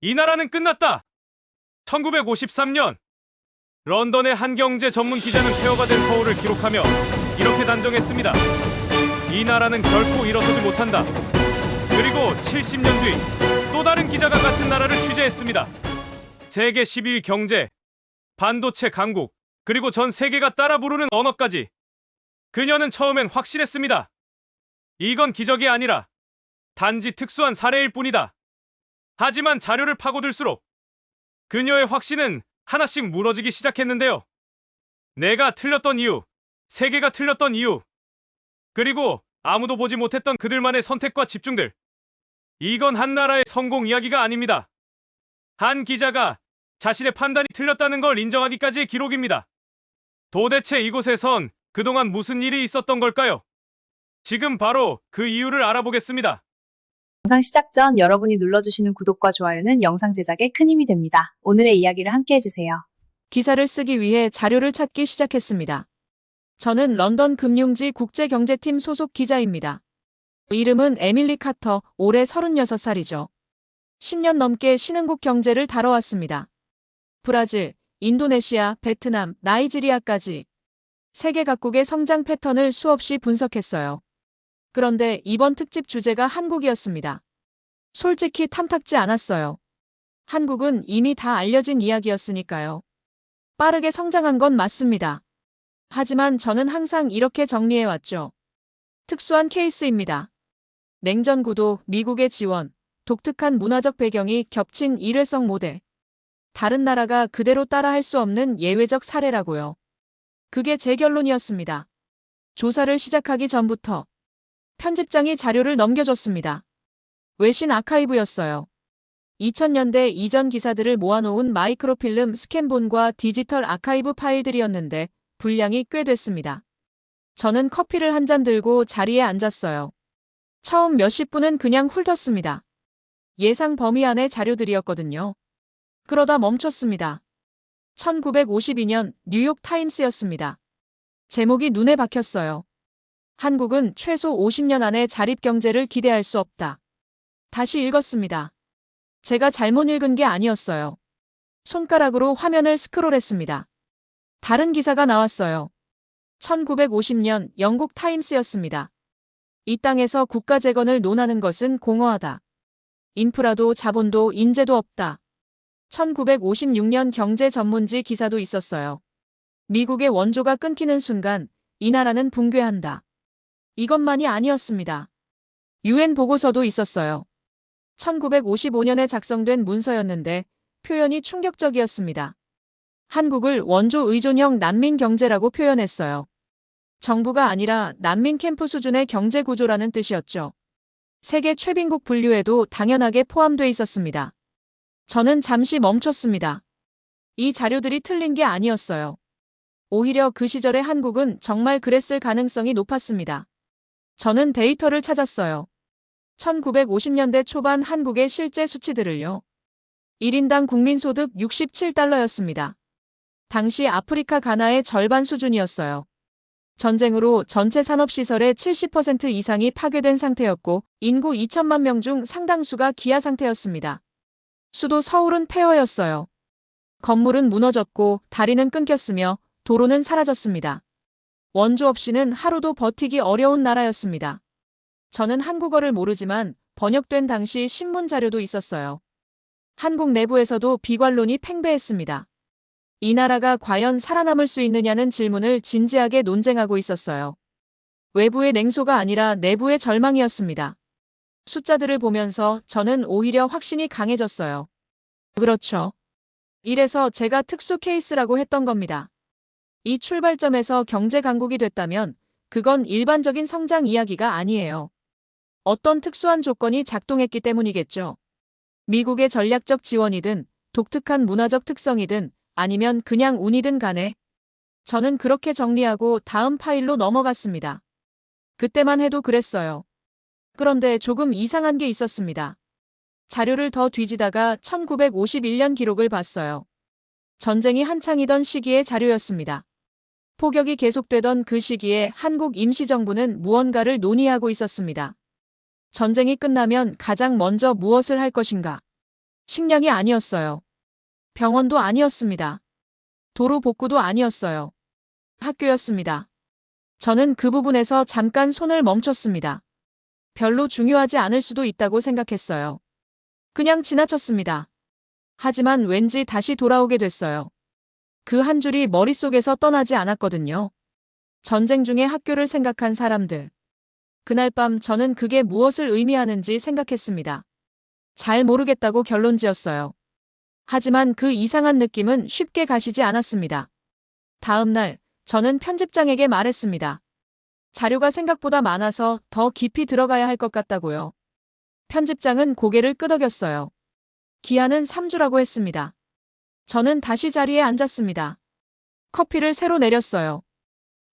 이 나라는 끝났다. 1953년 런던의 한 경제 전문 기자는 폐허가 된 서울을 기록하며 이렇게 단정했습니다. 이 나라는 결코 일어서지 못한다. 그리고 70년 뒤 또 다른 기자가 같은 나라를 취재했습니다. 세계 10위 경제, 반도체 강국, 그리고 전 세계가 따라 부르는 언어까지. 그녀는 처음엔 확실했습니다. 이건 기적이 아니라 단지 특수한 사례일 뿐이다. 하지만 자료를 파고들수록 그녀의 확신은 하나씩 무너지기 시작했는데요. 내가 틀렸던 이유, 세계가 틀렸던 이유, 그리고 아무도 보지 못했던 그들만의 선택과 집중들. 이건 한 나라의 성공 이야기가 아닙니다. 한 기자가 자신의 판단이 틀렸다는 걸 인정하기까지의 기록입니다. 도대체 이곳에선 그동안 무슨 일이 있었던 걸까요? 지금 바로 그 이유를 알아보겠습니다. 영상 시작 전 여러분이 눌러주시는 구독과 좋아요는 영상 제작에 큰 힘이 됩니다. 오늘의 이야기를 함께 해주세요. 기사를 쓰기 위해 자료를 찾기 시작했습니다. 저는 런던 금융지 국제경제팀 소속 기자입니다. 이름은 에밀리 카터, 올해 36살이죠. 10년 넘게 신흥국 경제를 다뤄왔습니다. 브라질, 인도네시아, 베트남, 나이지리아까지 세계 각국의 성장 패턴을 수없이 분석했어요. 그런데 이번 특집 주제가 한국이었습니다. 솔직히 탐탁지 않았어요. 한국은 이미 다 알려진 이야기였으니까요. 빠르게 성장한 건 맞습니다. 하지만 저는 항상 이렇게 정리해왔죠. 특수한 케이스입니다. 냉전 구도, 미국의 지원, 독특한 문화적 배경이 겹친 일회성 모델. 다른 나라가 그대로 따라할 수 없는 예외적 사례라고요. 그게 제 결론이었습니다. 조사를 시작하기 전부터 편집장이 자료를 넘겨줬습니다. 외신 아카이브였어요. 2000년대 이전 기사들을 모아놓은 마이크로필름 스캔본과 디지털 아카이브 파일들이었는데 분량이 꽤 됐습니다. 저는 커피를 한 잔 들고 자리에 앉았어요. 처음 몇십 분은 그냥 훑었습니다. 예상 범위 안의 자료들이었거든요. 그러다 멈췄습니다. 1952년 뉴욕 타임스였습니다. 제목이 눈에 박혔어요. 한국은 최소 50년 안에 자립경제를 기대할 수 없다. 다시 읽었습니다. 제가 잘못 읽은 게 아니었어요. 손가락으로 화면을 스크롤했습니다. 다른 기사가 나왔어요. 1950년 영국 타임스였습니다. 이 땅에서 국가 재건을 논하는 것은 공허하다. 인프라도 자본도 인재도 없다. 1956년 경제 전문지 기사도 있었어요. 미국의 원조가 끊기는 순간 이 나라는 붕괴한다. 이것만이 아니었습니다. UN 보고서도 있었어요. 1955년에 작성된 문서였는데 표현이 충격적이었습니다. 한국을 원조 의존형 난민 경제라고 표현했어요. 정부가 아니라 난민 캠프 수준의 경제 구조라는 뜻이었죠. 세계 최빈국 분류에도 당연하게 포함돼 있었습니다. 저는 잠시 멈췄습니다. 이 자료들이 틀린 게 아니었어요. 오히려 그 시절의 한국은 정말 그랬을 가능성이 높았습니다. 저는 데이터를 찾았어요. 1950년대 초반 한국의 실제 수치들을요. 1인당 국민소득 67달러였습니다. 당시 아프리카 가나의 절반 수준이었어요. 전쟁으로 전체 산업시설의 70% 이상이 파괴된 상태였고 인구 2천만 명 중 상당수가 기아 상태였습니다. 수도 서울은 폐허였어요. 건물은 무너졌고 다리는 끊겼으며 도로는 사라졌습니다. 원조 없이는 하루도 버티기 어려운 나라였습니다. 저는 한국어를 모르지만 번역된 당시 신문 자료도 있었어요. 한국 내부에서도 비관론이 팽배했습니다. 이 나라가 과연 살아남을 수 있느냐는 질문을 진지하게 논쟁하고 있었어요. 외부의 냉소가 아니라 내부의 절망이었습니다. 숫자들을 보면서 저는 오히려 확신이 강해졌어요. 그렇죠. 이래서 제가 특수 케이스라고 했던 겁니다. 이 출발점에서 경제 강국이 됐다면 그건 일반적인 성장 이야기가 아니에요. 어떤 특수한 조건이 작동했기 때문이겠죠. 미국의 전략적 지원이든 독특한 문화적 특성이든 아니면 그냥 운이든 간에 저는 그렇게 정리하고 다음 파일로 넘어갔습니다. 그때만 해도 그랬어요. 그런데 조금 이상한 게 있었습니다. 자료를 더 뒤지다가 1951년 기록을 봤어요. 전쟁이 한창이던 시기의 자료였습니다. 폭격이 계속되던 그 시기에 한국 임시정부는 무언가를 논의하고 있었습니다. 전쟁이 끝나면 가장 먼저 무엇을 할 것인가? 식량이 아니었어요. 병원도 아니었습니다. 도로 복구도 아니었어요. 학교였습니다. 저는 그 부분에서 잠깐 손을 멈췄습니다. 별로 중요하지 않을 수도 있다고 생각했어요. 그냥 지나쳤습니다. 하지만 왠지 다시 돌아오게 됐어요. 그 한 줄이 머릿속에서 떠나지 않았거든요. 전쟁 중에 학교를 생각한 사람들. 그날 밤 저는 그게 무엇을 의미하는지 생각했습니다. 잘 모르겠다고 결론 지었어요. 하지만 그 이상한 느낌은 쉽게 가시지 않았습니다. 다음 날, 저는 편집장에게 말했습니다. 자료가 생각보다 많아서 더 깊이 들어가야 할 것 같다고요. 편집장은 고개를 끄덕였어요. 기한은 3주라고 했습니다. 저는 다시 자리에 앉았습니다. 커피를 새로 내렸어요.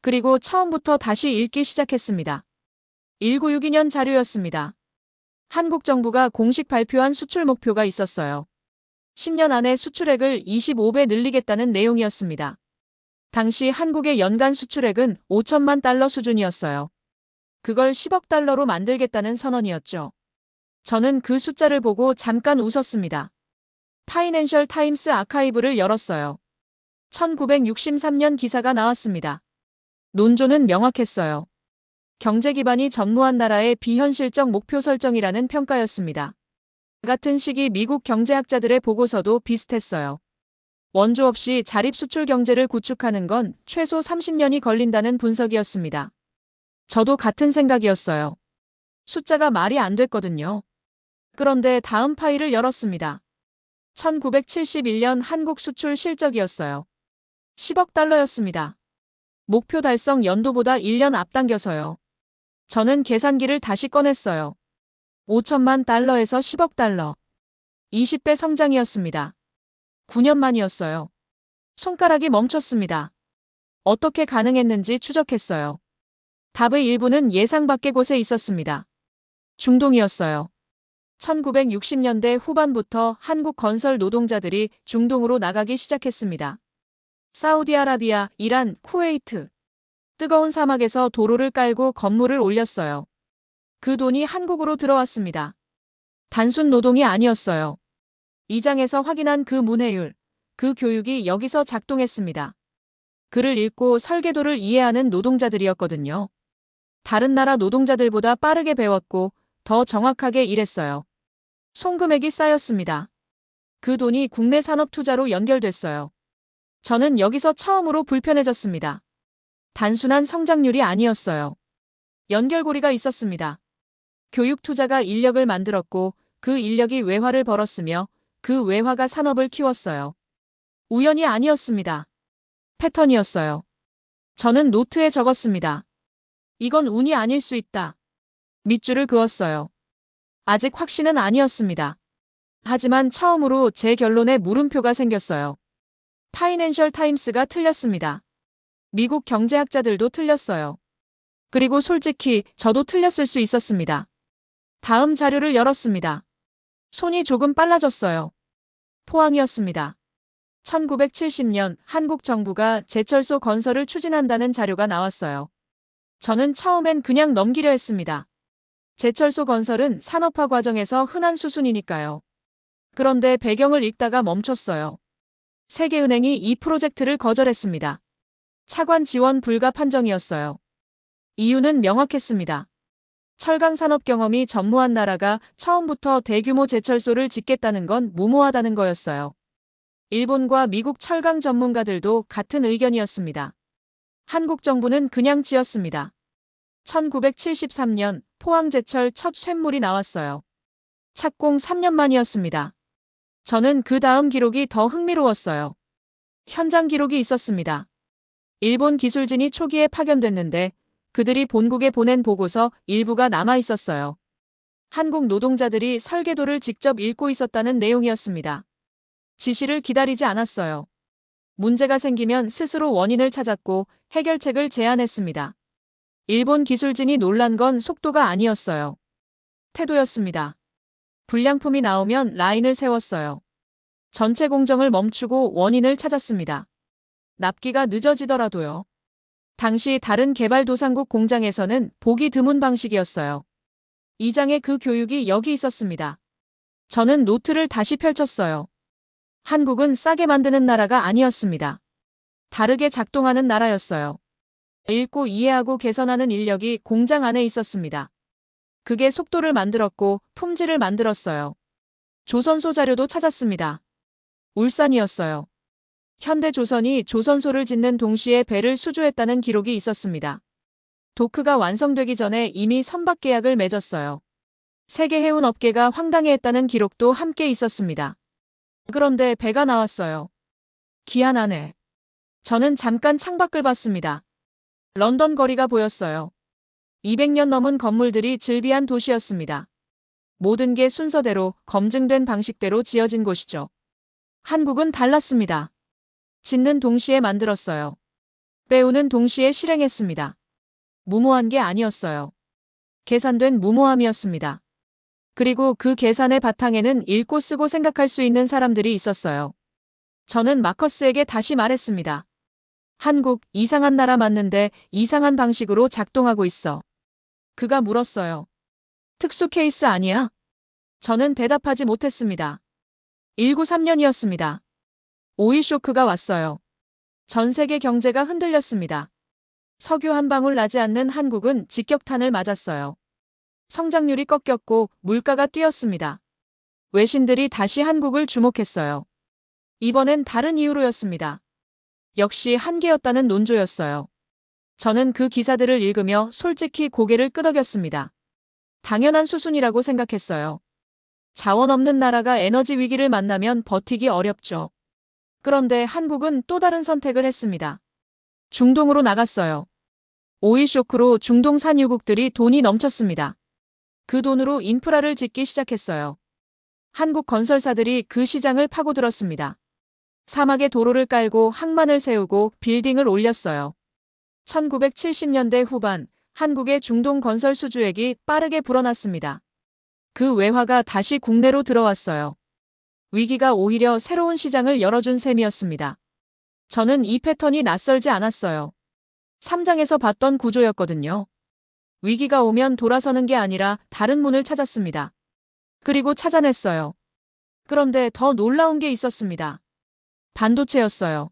그리고 처음부터 다시 읽기 시작했습니다. 1962년 자료였습니다. 한국 정부가 공식 발표한 수출 목표가 있었어요. 10년 안에 수출액을 25배 늘리겠다는 내용이었습니다. 당시 한국의 연간 수출액은 5천만 달러 수준이었어요. 그걸 10억 달러로 만들겠다는 선언이었죠. 저는 그 숫자를 보고 잠깐 웃었습니다. 파이낸셜 타임스 아카이브를 열었어요. 1963년 기사가 나왔습니다. 논조는 명확했어요. 경제 기반이 전무한 나라의 비현실적 목표 설정이라는 평가였습니다. 같은 시기 미국 경제학자들의 보고서도 비슷했어요. 원조 없이 자립 수출 경제를 구축하는 건 최소 30년이 걸린다는 분석이었습니다. 저도 같은 생각이었어요. 숫자가 말이 안 됐거든요. 그런데 다음 파일을 열었습니다. 1971년 한국 수출 실적이었어요. 10억 달러였습니다. 목표 달성 연도보다 1년 앞당겨서요. 저는 계산기를 다시 꺼냈어요. 5천만 달러에서 10억 달러. 20배 성장이었습니다. 9년 만이었어요. 손가락이 멈췄습니다. 어떻게 가능했는지 추적했어요. 답의 일부는 예상 밖의 곳에 있었습니다. 중동이었어요. 1960년대 후반부터 한국 건설 노동자들이 중동으로 나가기 시작했습니다. 사우디아라비아, 이란, 쿠웨이트. 뜨거운 사막에서 도로를 깔고 건물을 올렸어요. 그 돈이 한국으로 들어왔습니다. 단순 노동이 아니었어요. 이 장에서 확인한 그 문해율, 그 교육이 여기서 작동했습니다. 글을 읽고 설계도를 이해하는 노동자들이었거든요. 다른 나라 노동자들보다 빠르게 배웠고 더 정확하게 일했어요. 송금액이 쌓였습니다. 그 돈이 국내 산업 투자로 연결됐어요. 저는 여기서 처음으로 불편해졌습니다. 단순한 성장률이 아니었어요. 연결고리가 있었습니다. 교육 투자가 인력을 만들었고 그 인력이 외화를 벌었으며 그 외화가 산업을 키웠어요. 우연이 아니었습니다. 패턴이었어요. 저는 노트에 적었습니다. 이건 운이 아닐 수 있다. 밑줄을 그었어요. 아직 확신은 아니었습니다. 하지만 처음으로 제 결론에 물음표가 생겼어요. 파이낸셜 타임스가 틀렸습니다. 미국 경제학자들도 틀렸어요. 그리고 솔직히 저도 틀렸을 수 있었습니다. 다음 자료를 열었습니다. 손이 조금 빨라졌어요. 포항이었습니다. 1970년 한국 정부가 제철소 건설을 추진한다는 자료가 나왔어요. 저는 처음엔 그냥 넘기려 했습니다. 제철소 건설은 산업화 과정에서 흔한 수순이니까요. 그런데 배경을 읽다가 멈췄어요. 세계은행이 이 프로젝트를 거절했습니다. 차관 지원 불가 판정이었어요. 이유는 명확했습니다. 철강 산업 경험이 전무한 나라가 처음부터 대규모 제철소를 짓겠다는 건 무모하다는 거였어요. 일본과 미국 철강 전문가들도 같은 의견이었습니다. 한국 정부는 그냥 지었습니다. 1973년 포항제철 첫 쇳물이 나왔어요. 착공 3년 만이었습니다. 저는 그 다음 기록이 더 흥미로웠어요. 현장 기록이 있었습니다. 일본 기술진이 초기에 파견됐는데 그들이 본국에 보낸 보고서 일부가 남아 있었어요. 한국 노동자들이 설계도를 직접 읽고 있었다는 내용이었습니다. 지시를 기다리지 않았어요. 문제가 생기면 스스로 원인을 찾았고 해결책을 제안했습니다. 일본 기술진이 놀란 건 속도가 아니었어요. 태도였습니다. 불량품이 나오면 라인을 세웠어요. 전체 공정을 멈추고 원인을 찾았습니다. 납기가 늦어지더라도요. 당시 다른 개발도상국 공장에서는 보기 드문 방식이었어요. 이 장의 그 교육이 여기 있었습니다. 저는 노트를 다시 펼쳤어요. 한국은 싸게 만드는 나라가 아니었습니다. 다르게 작동하는 나라였어요. 읽고 이해하고 개선하는 인력이 공장 안에 있었습니다. 그게 속도를 만들었고 품질을 만들었어요. 조선소 자료도 찾았습니다. 울산이었어요. 현대조선이 조선소를 짓는 동시에 배를 수주했다는 기록이 있었습니다. 도크가 완성되기 전에 이미 선박 계약을 맺었어요. 세계 해운 업계가 황당해했다는 기록도 함께 있었습니다. 그런데 배가 나왔어요. 기한 안에. 저는 잠깐 창밖을 봤습니다. 런던 거리가 보였어요. 200년 넘은 건물들이 즐비한 도시였습니다. 모든 게 순서대로 검증된 방식대로 지어진 곳이죠. 한국은 달랐습니다. 짓는 동시에 만들었어요. 배우는 동시에 실행했습니다. 무모한 게 아니었어요. 계산된 무모함이었습니다. 그리고 그 계산의 바탕에는 읽고 쓰고 생각할 수 있는 사람들이 있었어요. 저는 마커스에게 다시 말했습니다. 한국, 이상한 나라 맞는데 이상한 방식으로 작동하고 있어. 그가 물었어요. 특수 케이스 아니야? 저는 대답하지 못했습니다. 193년이었습니다. 오일 쇼크가 왔어요. 전 세계 경제가 흔들렸습니다. 석유 한 방울 나지 않는 한국은 직격탄을 맞았어요. 성장률이 꺾였고 물가가 뛰었습니다. 외신들이 다시 한국을 주목했어요. 이번엔 다른 이유로였습니다. 역시 한계였다는 논조였어요. 저는 그 기사들을 읽으며 솔직히 고개를 끄덕였습니다. 당연한 수순이라고 생각했어요. 자원 없는 나라가 에너지 위기를 만나면 버티기 어렵죠. 그런데 한국은 또 다른 선택을 했습니다. 중동으로 나갔어요. 오일 쇼크로 중동 산유국들이 돈이 넘쳤습니다. 그 돈으로 인프라를 짓기 시작했어요. 한국 건설사들이 그 시장을 파고들었습니다. 사막에 도로를 깔고 항만을 세우고 빌딩을 올렸어요. 1970년대 후반 한국의 중동 건설 수주액이 빠르게 불어났습니다. 그 외화가 다시 국내로 들어왔어요. 위기가 오히려 새로운 시장을 열어준 셈이었습니다. 저는 이 패턴이 낯설지 않았어요. 3장에서 봤던 구조였거든요. 위기가 오면 돌아서는 게 아니라 다른 문을 찾았습니다. 그리고 찾아냈어요. 그런데 더 놀라운 게 있었습니다. 반도체였어요.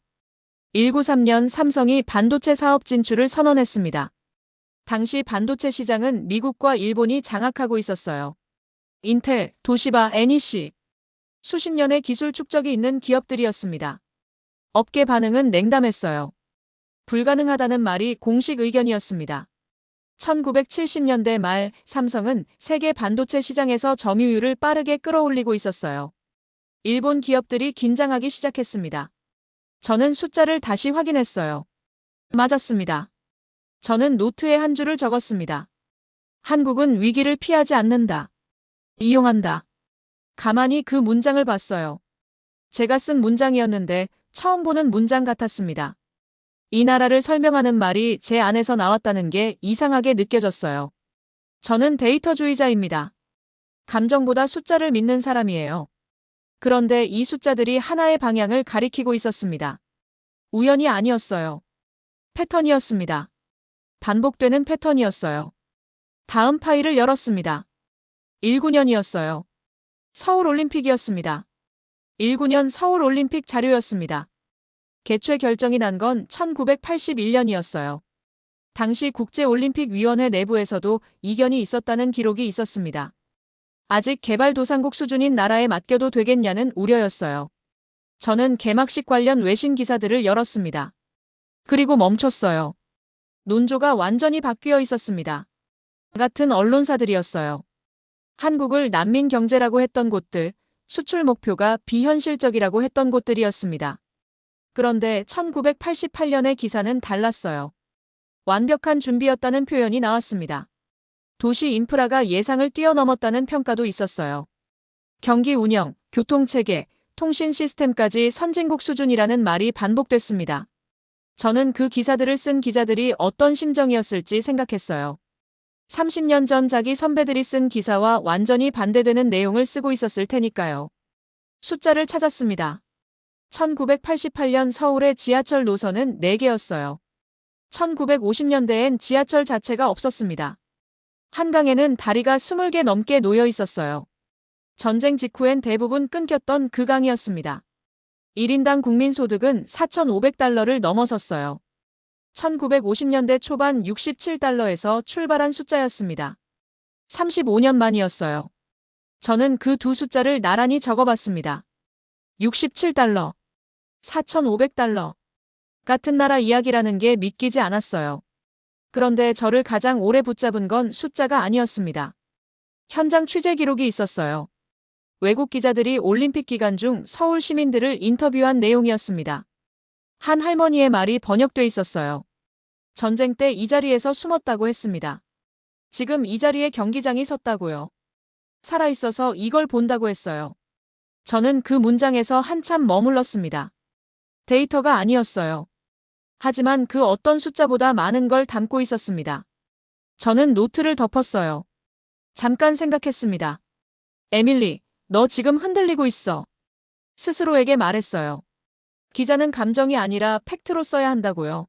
193년 삼성이 반도체 사업 진출을 선언했습니다. 당시 반도체 시장은 미국과 일본이 장악하고 있었어요. 인텔, 도시바, NEC. 수십 년의 기술 축적이 있는 기업들이었습니다. 업계 반응은 냉담했어요. 불가능하다는 말이 공식 의견이었습니다. 1970년대 말 삼성은 세계 반도체 시장에서 점유율을 빠르게 끌어올리고 있었어요. 일본 기업들이 긴장하기 시작했습니다. 저는 숫자를 다시 확인했어요. 맞았습니다. 저는 노트에 한 줄을 적었습니다. 한국은 위기를 피하지 않는다. 이용한다. 가만히 그 문장을 봤어요. 제가 쓴 문장이었는데 처음 보는 문장 같았습니다. 이 나라를 설명하는 말이 제 안에서 나왔다는 게 이상하게 느껴졌어요. 저는 데이터주의자입니다. 감정보다 숫자를 믿는 사람이에요. 그런데 이 숫자들이 하나의 방향을 가리키고 있었습니다. 우연이 아니었어요. 패턴이었습니다. 반복되는 패턴이었어요. 다음 파일을 열었습니다. 19년이었어요. 서울올림픽이었습니다. 19년 서울올림픽 자료였습니다. 개최 결정이 난 건 1981년이었어요. 당시 국제올림픽위원회 내부에서도 이견이 있었다는 기록이 있었습니다. 아직 개발도상국 수준인 나라에 맡겨도 되겠냐는 우려였어요. 저는 개막식 관련 외신 기사들을 열었습니다. 그리고 멈췄어요. 논조가 완전히 바뀌어 있었습니다. 같은 언론사들이었어요. 한국을 난민 경제라고 했던 곳들, 수출 목표가 비현실적이라고 했던 곳들이었습니다. 그런데 1988년의 기사는 달랐어요. 완벽한 준비였다는 표현이 나왔습니다. 도시 인프라가 예상을 뛰어넘었다는 평가도 있었어요. 경기 운영, 교통체계, 통신 시스템까지 선진국 수준이라는 말이 반복됐습니다. 저는 그 기사들을 쓴 기자들이 어떤 심정이었을지 생각했어요. 30년 전 자기 선배들이 쓴 기사와 완전히 반대되는 내용을 쓰고 있었을 테니까요. 숫자를 찾았습니다. 1988년 서울의 지하철 노선은 4개였어요. 1950년대엔 지하철 자체가 없었습니다. 한강에는 다리가 20개 넘게 놓여 있었어요. 전쟁 직후엔 대부분 끊겼던 그 강이었습니다. 1인당 국민소득은 4,500달러를 넘어섰어요. 1950년대 초반 67달러에서 출발한 숫자였습니다. 35년 만이었어요. 저는 그 두 숫자를 나란히 적어봤습니다. 67달러, 4,500달러. 같은 나라 이야기라는 게 믿기지 않았어요. 그런데 저를 가장 오래 붙잡은 건 숫자가 아니었습니다. 현장 취재 기록이 있었어요. 외국 기자들이 올림픽 기간 중 서울 시민들을 인터뷰한 내용이었습니다. 한 할머니의 말이 번역돼 있었어요. 전쟁 때 이 자리에서 숨었다고 했습니다. 지금 이 자리에 경기장이 섰다고요. 살아있어서 이걸 본다고 했어요. 저는 그 문장에서 한참 머물렀습니다. 데이터가 아니었어요. 하지만 그 어떤 숫자보다 많은 걸 담고 있었습니다. 저는 노트를 덮었어요. 잠깐 생각했습니다. 에밀리, 너 지금 흔들리고 있어. 스스로에게 말했어요. 기자는 감정이 아니라 팩트로 써야 한다고요.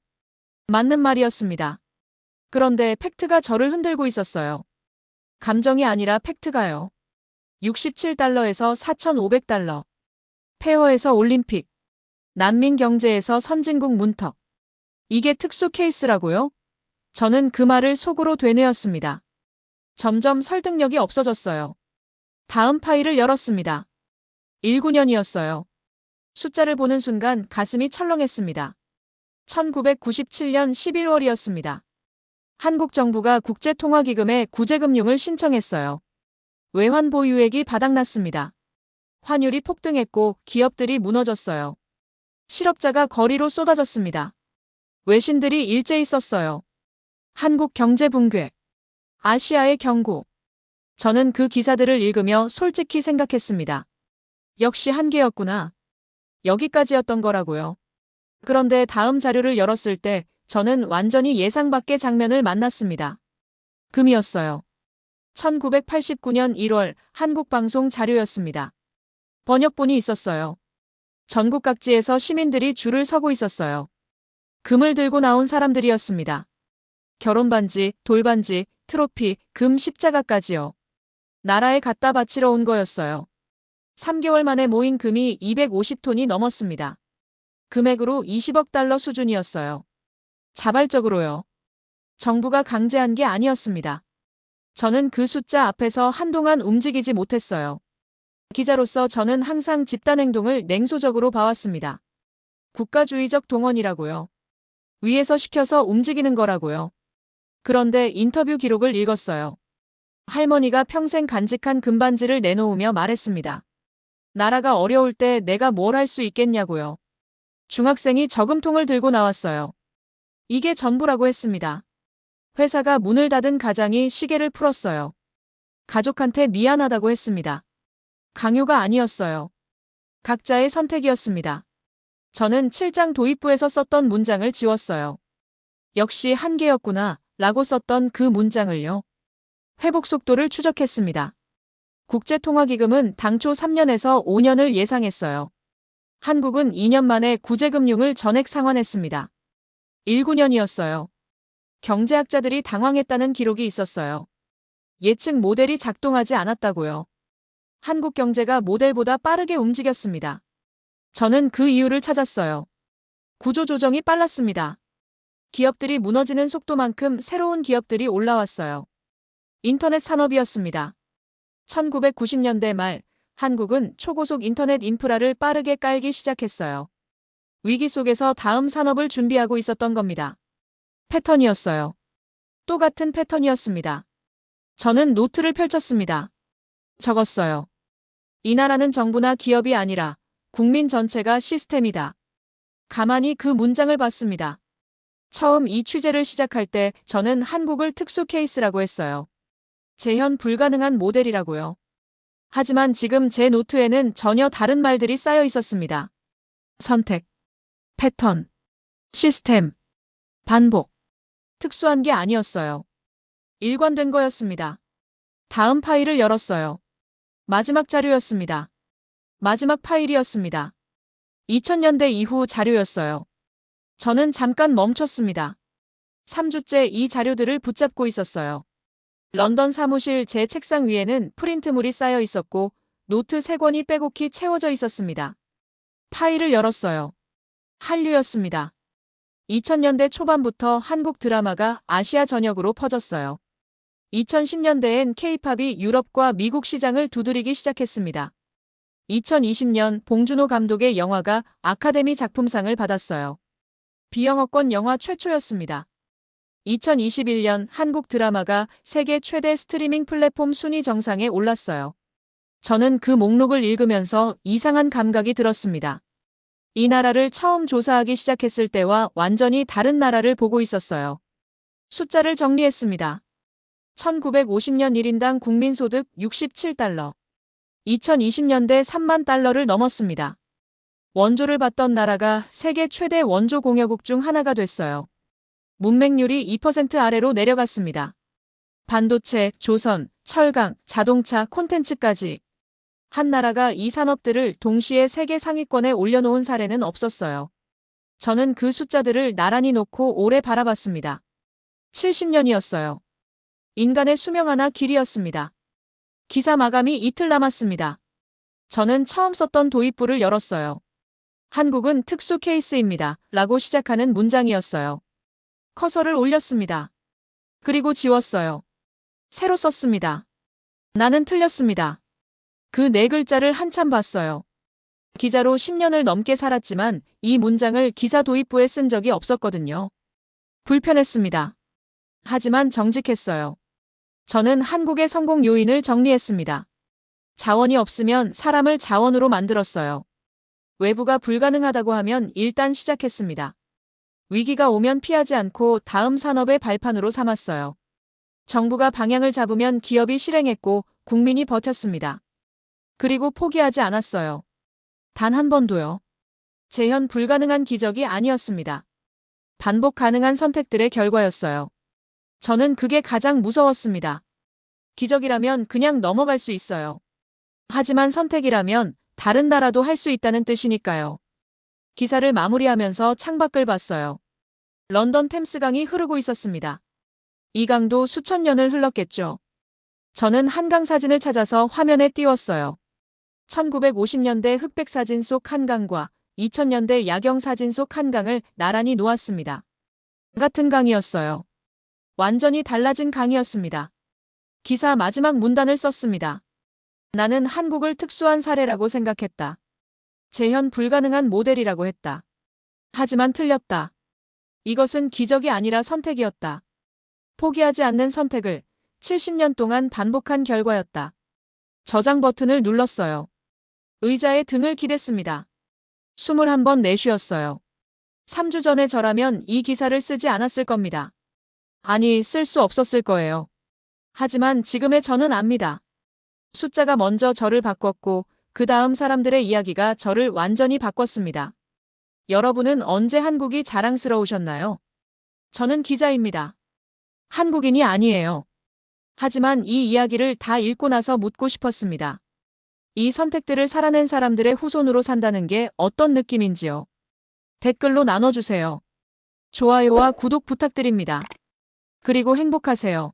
맞는 말이었습니다. 그런데 팩트가 저를 흔들고 있었어요. 감정이 아니라 팩트가요. 67달러에서 4,500달러. 폐허에서 올림픽. 난민 경제에서 선진국 문턱. 이게 특수 케이스라고요? 저는 그 말을 속으로 되뇌었습니다. 점점 설득력이 없어졌어요. 다음 파일을 열었습니다. 19년이었어요. 숫자를 보는 순간 가슴이 철렁했습니다. 1997년 11월이었습니다. 한국 정부가 국제통화기금에 구제금융을 신청했어요. 외환 보유액이 바닥났습니다. 환율이 폭등했고 기업들이 무너졌어요. 실업자가 거리로 쏟아졌습니다. 외신들이 일제히 썼어요. 한국 경제 붕괴. 아시아의 경고. 저는 그 기사들을 읽으며 솔직히 생각했습니다. 역시 한계였구나. 여기까지였던 거라고요. 그런데 다음 자료를 열었을 때 저는 완전히 예상 밖의 장면을 만났습니다. 금이었어요. 1989년 1월 한국방송 자료였습니다. 번역본이 있었어요. 전국 각지에서 시민들이 줄을 서고 있었어요. 금을 들고 나온 사람들이었습니다. 결혼반지, 돌반지, 트로피, 금 십자가까지요. 나라에 갖다 바치러 온 거였어요. 3개월 만에 모인 금이 250톤이 넘었습니다. 금액으로 20억 달러 수준이었어요. 자발적으로요. 정부가 강제한 게 아니었습니다. 저는 그 숫자 앞에서 한동안 움직이지 못했어요. 기자로서 저는 항상 집단행동을 냉소적으로 봐왔습니다. 국가주의적 동원이라고요. 위에서 시켜서 움직이는 거라고요. 그런데 인터뷰 기록을 읽었어요. 할머니가 평생 간직한 금반지를 내놓으며 말했습니다. 나라가 어려울 때 내가 뭘 할 수 있겠냐고요. 중학생이 저금통을 들고 나왔어요. 이게 전부라고 했습니다. 회사가 문을 닫은 가장이 시계를 풀었어요. 가족한테 미안하다고 했습니다. 강요가 아니었어요. 각자의 선택이었습니다. 저는 7장 도입부에서 썼던 문장을 지웠어요. 역시 한계였구나 라고 썼던 그 문장을요. 회복 속도를 추적했습니다. 국제통화기금은 당초 3년에서 5년을 예상했어요. 한국은 2년 만에 구제금융을 전액 상환했습니다. 19년이었어요. 경제학자들이 당황했다는 기록이 있었어요. 예측 모델이 작동하지 않았다고요. 한국 경제가 모델보다 빠르게 움직였습니다. 저는 그 이유를 찾았어요. 구조조정이 빨랐습니다. 기업들이 무너지는 속도만큼 새로운 기업들이 올라왔어요. 인터넷 산업이었습니다. 1990년대 말 한국은 초고속 인터넷 인프라를 빠르게 깔기 시작했어요. 위기 속에서 다음 산업을 준비하고 있었던 겁니다. 패턴이었어요. 또 같은 패턴이었습니다. 저는 노트를 펼쳤습니다. 적었어요. 이 나라는 정부나 기업이 아니라 국민 전체가 시스템이다. 가만히 그 문장을 봤습니다. 처음 이 취재를 시작할 때 저는 한국을 특수 케이스라고 했어요. 재현 불가능한 모델이라고요. 하지만 지금 제 노트에는 전혀 다른 말들이 쌓여 있었습니다. 선택, 패턴, 시스템, 반복. 특수한 게 아니었어요. 일관된 거였습니다. 다음 파일을 열었어요. 마지막 자료였습니다. 마지막 파일이었습니다. 2000년대 이후 자료였어요. 저는 잠깐 멈췄습니다. 3주째 이 자료들을 붙잡고 있었어요. 런던 사무실 제 책상 위에는 프린트물이 쌓여 있었고 노트 3권이 빼곡히 채워져 있었습니다. 파일을 열었어요. 한류였습니다. 2000년대 초반부터 한국 드라마가 아시아 전역으로 퍼졌어요. 2010년대엔 K-팝이 유럽과 미국 시장을 두드리기 시작했습니다. 2020년 봉준호 감독의 영화가 아카데미 작품상을 받았어요. 비영어권 영화 최초였습니다. 2021년 한국 드라마가 세계 최대 스트리밍 플랫폼 순위 정상에 올랐어요. 저는 그 목록을 읽으면서 이상한 감각이 들었습니다. 이 나라를 처음 조사하기 시작했을 때와 완전히 다른 나라를 보고 있었어요. 숫자를 정리했습니다. 1950년 1인당 국민소득 67달러. 2020년대 3만 달러를 넘었습니다. 원조를 받던 나라가 세계 최대 원조 공여국 중 하나가 됐어요. 문맹률이 2% 아래로 내려갔습니다. 반도체, 조선, 철강, 자동차, 콘텐츠까지 한 나라가 이 산업들을 동시에 세계 상위권에 올려놓은 사례는 없었어요. 저는 그 숫자들을 나란히 놓고 오래 바라봤습니다. 70년이었어요. 인간의 수명 하나 길이었습니다. 기사 마감이 이틀 남았습니다. 저는 처음 썼던 도입부를 열었어요. 한국은 특수 케이스입니다. 라고 시작하는 문장이었어요. 커서를 올렸습니다. 그리고 지웠어요. 새로 썼습니다. 나는 틀렸습니다. 그 4글자를 한참 봤어요. 기자로 10년을 넘게 살았지만 이 문장을 기사 도입부에 쓴 적이 없었거든요. 불편했습니다. 하지만 정직했어요. 저는 한국의 성공 요인을 정리했습니다. 자원이 없으면 사람을 자원으로 만들었어요. 외부가 불가능하다고 하면 일단 시작했습니다. 위기가 오면 피하지 않고 다음 산업의 발판으로 삼았어요. 정부가 방향을 잡으면 기업이 실행했고 국민이 버텼습니다. 그리고 포기하지 않았어요. 단 한 번도요. 재현 불가능한 기적이 아니었습니다. 반복 가능한 선택들의 결과였어요. 저는 그게 가장 무서웠습니다. 기적이라면 그냥 넘어갈 수 있어요. 하지만 선택이라면 다른 나라도 할 수 있다는 뜻이니까요. 기사를 마무리하면서 창밖을 봤어요. 런던 템스강이 흐르고 있었습니다. 이 강도 수천 년을 흘렀겠죠. 저는 한강 사진을 찾아서 화면에 띄웠어요. 1950년대 흑백 사진 속 한강과 2000년대 야경 사진 속 한강을 나란히 놓았습니다. 같은 강이었어요. 완전히 달라진 강이었습니다. 기사 마지막 문단을 썼습니다. 나는 한국을 특수한 사례라고 생각했다. 재현 불가능한 모델이라고 했다. 하지만 틀렸다. 이것은 기적이 아니라 선택이었다. 포기하지 않는 선택을 70년 동안 반복한 결과였다. 저장 버튼을 눌렀어요. 의자에 등을 기댔습니다. 숨을 한 번 내쉬었어요. 3주 전에 저라면 이 기사를 쓰지 않았을 겁니다. 아니, 쓸 수 없었을 거예요. 하지만 지금의 저는 압니다. 숫자가 먼저 저를 바꿨고 그 다음 사람들의 이야기가 저를 완전히 바꿨습니다. 여러분은 언제 한국이 자랑스러우셨나요? 저는 기자입니다. 한국인이 아니에요. 하지만 이 이야기를 다 읽고 나서 묻고 싶었습니다. 이 선택들을 살아낸 사람들의 후손으로 산다는 게 어떤 느낌인지요? 댓글로 나눠주세요. 좋아요와 구독 부탁드립니다. 그리고 행복하세요.